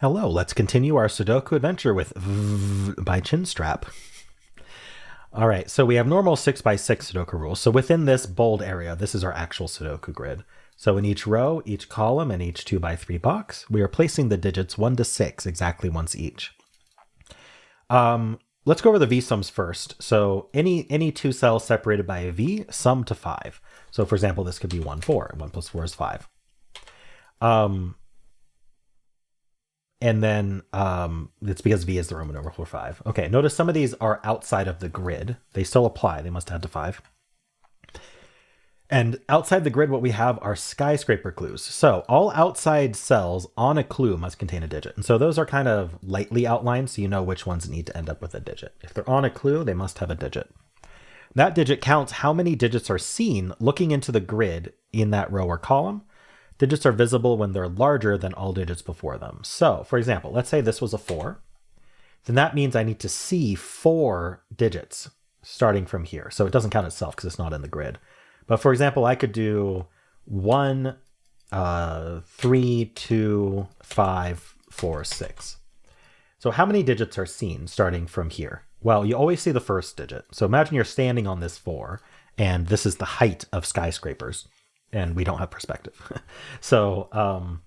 Hello, let's continue our Sudoku adventure with VVVVV by ChinStrap. All right, so we have normal 6x6 Sudoku rules. So within this bold area, this is our actual Sudoku grid. So in each row, each column, and each 2x3 box, we are placing the digits 1 to 6 exactly once each. Let's go over the V sums first. So any two cells separated by a V sum to 5. So for example, this could be 1, 4. 1 plus 4 is 5. And then it's because V is the Roman numeral for 5. Okay, notice some of these are outside of the grid. They still apply. They must add to 5. And outside the grid, what we have are skyscraper clues. So all outside cells on a clue must contain a digit. And so those are kind of lightly outlined, so you know which ones need to end up with a digit. If they're on a clue, they must have a digit. That digit counts how many digits are seen looking into the grid in that row or column. Digits are visible when they're larger than all digits before them. So, for example, let's say this was a 4. Then that means I need to see 4 digits starting from here. So it doesn't count itself because it's not in the grid. But for example, I could do 1, 3, 2, 5, 4, 6. So how many digits are seen starting from here? Well, you always see the first digit. So imagine you're standing on this 4, and this is the height of skyscrapers. And we don't have perspective. So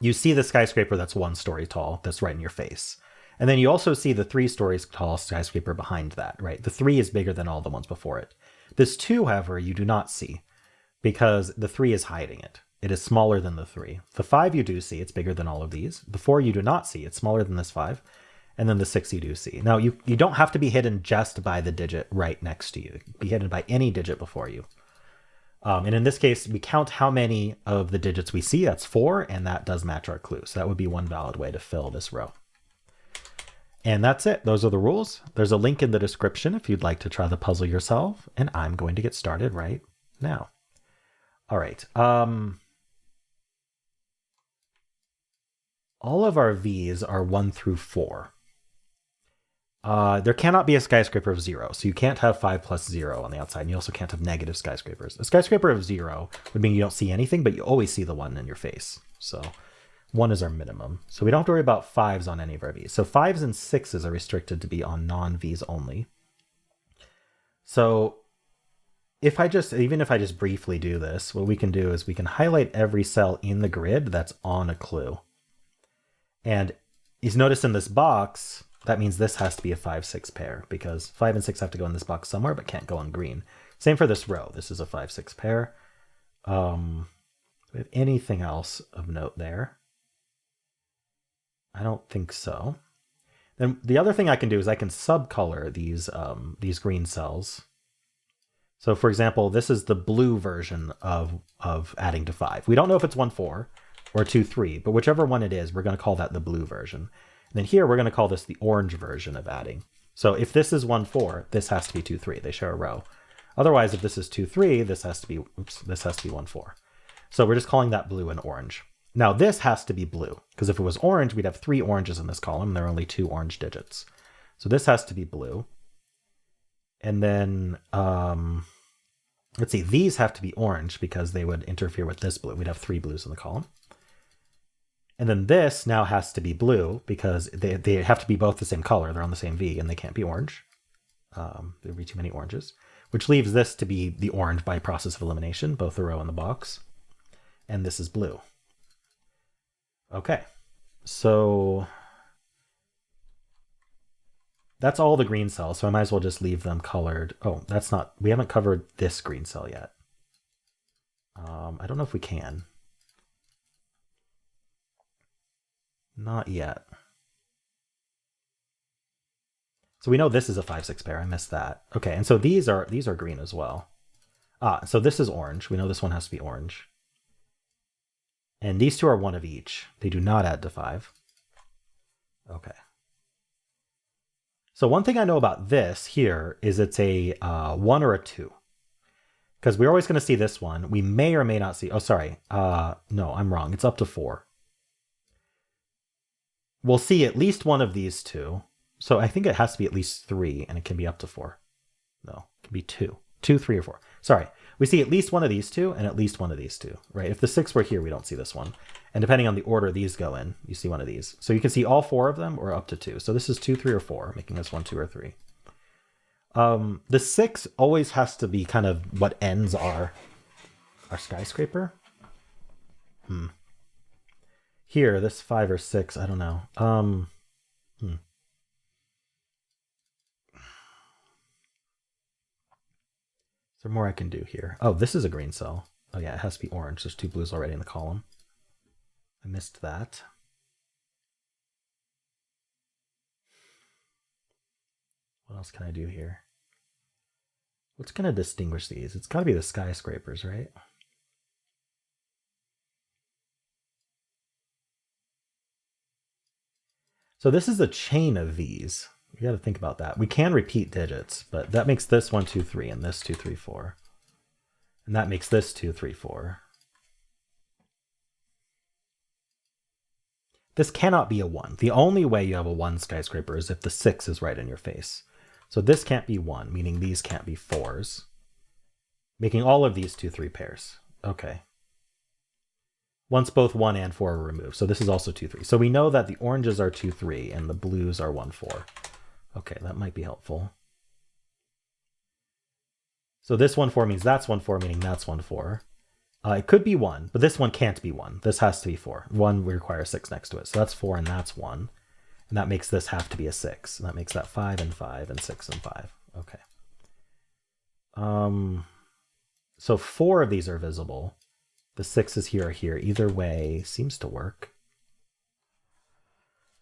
you see the skyscraper that's 1 story tall, that's right in your face. And then you also see the 3 stories tall skyscraper behind that, right? The 3 is bigger than all the ones before it. This 2, however, you do not see because the 3 is hiding it. It is smaller than the 3. The 5 you do see, it's bigger than all of these. The 4 you do not see, it's smaller than this 5. And then the 6 you do see. Now, you don't have to be hidden just by the digit right next to you. You can be hidden by any digit before you. And in this case, we count how many of the digits we see. That's 4, and that does match our clue. So that would be one valid way to fill this row. And that's it. Those are the rules. There's a link in the description if you'd like to try the puzzle yourself. And I'm going to get started right now. All right. All of our V's are 1 through 4. There cannot be a skyscraper of 0, so you can't have 5 plus 0 on the outside, and you also can't have negative skyscrapers. A skyscraper of 0 would mean you don't see anything, but you always see the 1 in your face. So 1 is our minimum. So we don't have to worry about 5s on any of our V's. So 5s and 6s are restricted to be on non-V's only. So even if I just briefly do this, what we can do is we can highlight every cell in the grid that's on a clue. And you notice in this box, that means this has to be a 5-6 pair because 5 and 6 have to go in this box somewhere but can't go on green. Same for this row. This is a 5-6 pair. Do we have anything else of note there? I don't think so. Then the other thing I can do is I can subcolor these green cells. So for example, this is the blue version of adding to 5. We don't know if it's 1, 4 or 2, 3, but whichever one it is, we're going to call that the blue version. And then here, we're going to call this the orange version of adding. So if this is 1, 4, this has to be 2, 3. They share a row. Otherwise, if this is 2, 3, this has to be 1, 4. So we're just calling that blue and orange. Now this has to be blue, because if it was orange, we'd have 3 oranges in this column. There are only 2 orange digits. So this has to be blue. And then, let's see, these have to be orange because they would interfere with this blue. We'd have 3 blues in the column. And then this now has to be blue because they have to be both the same color. They're on the same V and they can't be orange. There would be too many oranges, which leaves this to be the orange by process of elimination, both the row and the box. And this is blue. Okay, so that's all the green cells. So I might as well just leave them colored. Oh, that's not, we haven't covered this green cell yet. I don't know if we can. Not yet. So we know this is a 5-6 pair. I missed that. Okay, and so these are green as well. So this is orange. We know this one has to be orange. And these 2 are 1 of each. They do not add to 5. Okay. So one thing I know about this here is it's a 1 or a 2. Because we're always going to see this one. We may or may not see. Oh, sorry. No, I'm wrong. It's up to 4. We'll see at least one of these 2. So I think it has to be at least 3, and it can be up to 4. No, it can be 2. 2, 3, or 4. Sorry. We see at least one of these 2 and at least one of these 2, right? If the 6 were here, we don't see this one. And depending on the order these go in, you see one of these. So you can see all 4 of them or up to 2. So this is 2, 3, or 4, making this 1, 2, or 3. The 6 always has to be kind of what ends our skyscraper. Here, this 5 or 6, I don't know. Is there more I can do here? Oh, this is a green cell. Oh yeah, it has to be orange. There's 2 blues already in the column. I missed that. What else can I do here? What's going to distinguish these? It's got to be the skyscrapers, right? So this is a chain of these. You got to think about that. We can repeat digits, but that makes this 1, 2, 3, and this 2, 3, 4. And that makes this 2, 3, 4. This cannot be a 1. The only way you have a 1 skyscraper is if the 6 is right in your face. So this can't be 1, meaning these can't be 4s. Making all of these 2, 3 pairs. Okay. Once both 1 and 4 are removed. So this is also 2, 3. So we know that the oranges are 2, 3 and the blues are 1, 4. Okay, that might be helpful. So this 1, 4 means that's 1, 4, meaning that's 1, 4. It could be 1, but this one can't be 1. This has to be 4. 1 we require 6 next to it. So that's 4 and that's 1. And that makes this have to be a 6. And that makes that 5 and 5 and 6 and 5. Okay. So 4 of these are visible. The 6s here are here. Either way seems to work.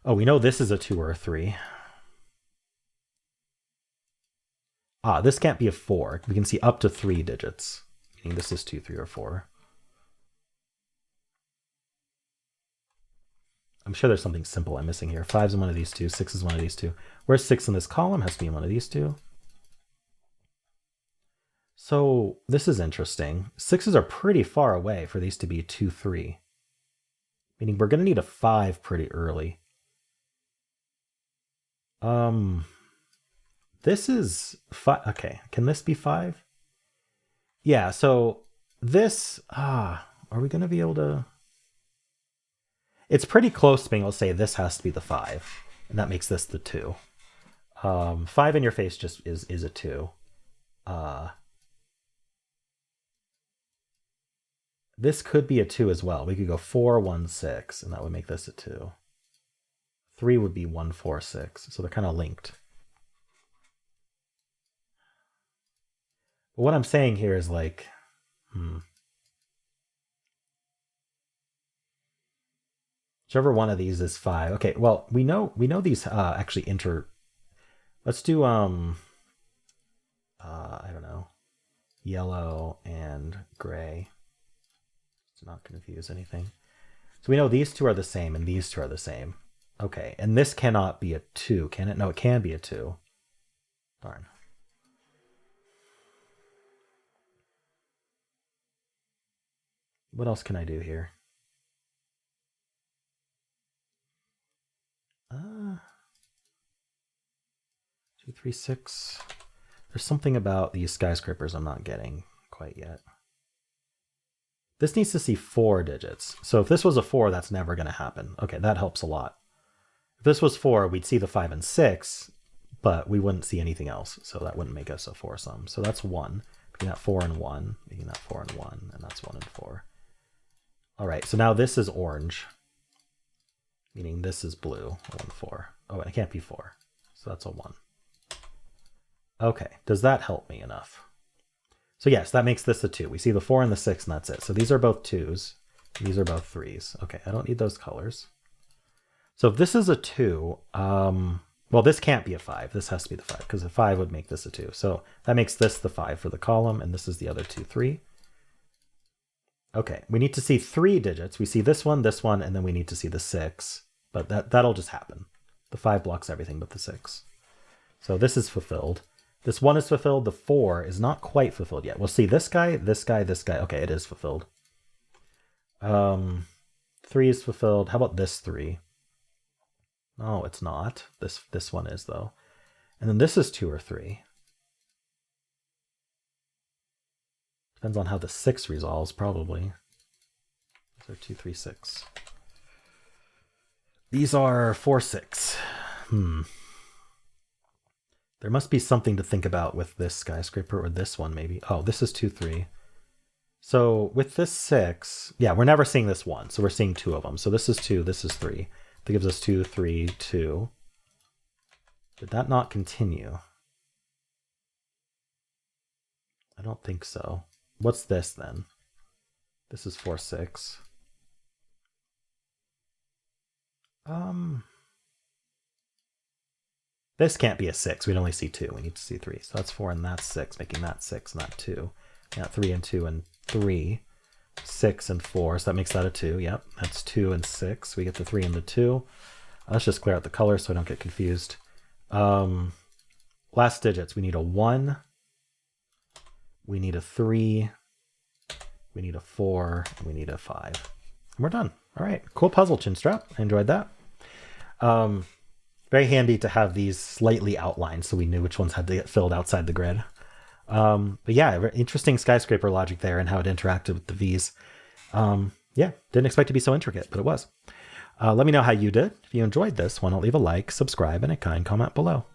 Oh, we know this is a 2 or a 3. Ah, this can't be a 4. We can see up to 3 digits. Meaning this is 2, 3, or 4. I'm sure there's something simple I'm missing here. 5's in one of these two. 6 is one of these two. Where's 6 in this column? Has to be in one of these two. So this is interesting. 6s are pretty far away for these to be 2, 3. Meaning we're going to need a 5 pretty early. This is 5. Okay, can this be 5? Yeah, so this, are we going to be able to? It's pretty close to being able to say this has to be the 5, and that makes this the 2. 5 in your face just is a 2. This could be a 2 as well. We could go 4, 1, 6, and that would make this a 2. 3 would be 1, 4, 6, so they're kind of linked. But what I'm saying here is like, whichever one of these is 5. Okay, well, we know these actually let's do I don't know, yellow and gray to not confuse anything. So we know these 2 are the same and these 2 are the same. Okay, and this cannot be a 2, can it? No, it can be a 2. Darn. What else can I do here? 2, 3, 6. There's something about these skyscrapers I'm not getting quite yet. This needs to see 4 digits. So if this was a 4, that's never going to happen. Okay, that helps a lot. If this was 4, we'd see the 5 and 6, but we wouldn't see anything else. So that wouldn't make us a 4-sum. So that's 1. Making that 4 and 1. Making that 4 and 1. And that's 1 and 4. All right, so now this is orange. Meaning this is blue. 1, 4. Oh, it can't be 4. So that's a 1. Okay, does that help me enough? So yes, that makes this a 2. We see the 4 and the 6, and that's it. So these are both 2s. These are both 3s. Okay, I don't need those colors. So if this is a 2, well, this can't be a 5. This has to be the 5, because a 5 would make this a 2. So that makes this the 5 for the column, and this is the other 2, 3. Okay, we need to see 3 digits. We see this one, and then we need to see the 6. But that'll just happen. The 5 blocks everything but the 6. So this is fulfilled. This 1 is fulfilled. The 4 is not quite fulfilled yet. We'll see this guy, this guy, this guy. Okay, it is fulfilled. 3 is fulfilled. How about this 3? No, it's not. This one is, though. And then this is 2 or 3. Depends on how the 6 resolves, probably. They're 2, 3, 6. These are 4, 6. There must be something to think about with this skyscraper or this one maybe. Oh, this is 2, 3. So with this 6, yeah, we're never seeing this 1. So we're seeing 2 of them. So this is 2, this is 3. That gives us 2, 3, 2. Did that not continue? I don't think so. What's this then? This is 4, 6. This can't be a 6. We'd only see 2. We need to see 3. So that's 4 and that's 6, making that 6 and that 2. Yeah, 3 and 2 and 3. 6 and 4. So that makes that a 2. Yep, that's 2 and 6. We get the 3 and the 2. Let's just clear out the colors so I don't get confused. Last digits. We need a 1. We need a 3. We need a 4. And we need a 5. And we're done. All right. Cool puzzle, ChinStrap. I enjoyed that. Very handy to have these slightly outlined so we knew which ones had to get filled outside the grid. But yeah, interesting skyscraper logic there and how it interacted with the V's. Yeah, didn't expect it to be so intricate, but it was. Let me know how you did. If you enjoyed this, why not leave a like, subscribe, and a kind comment below.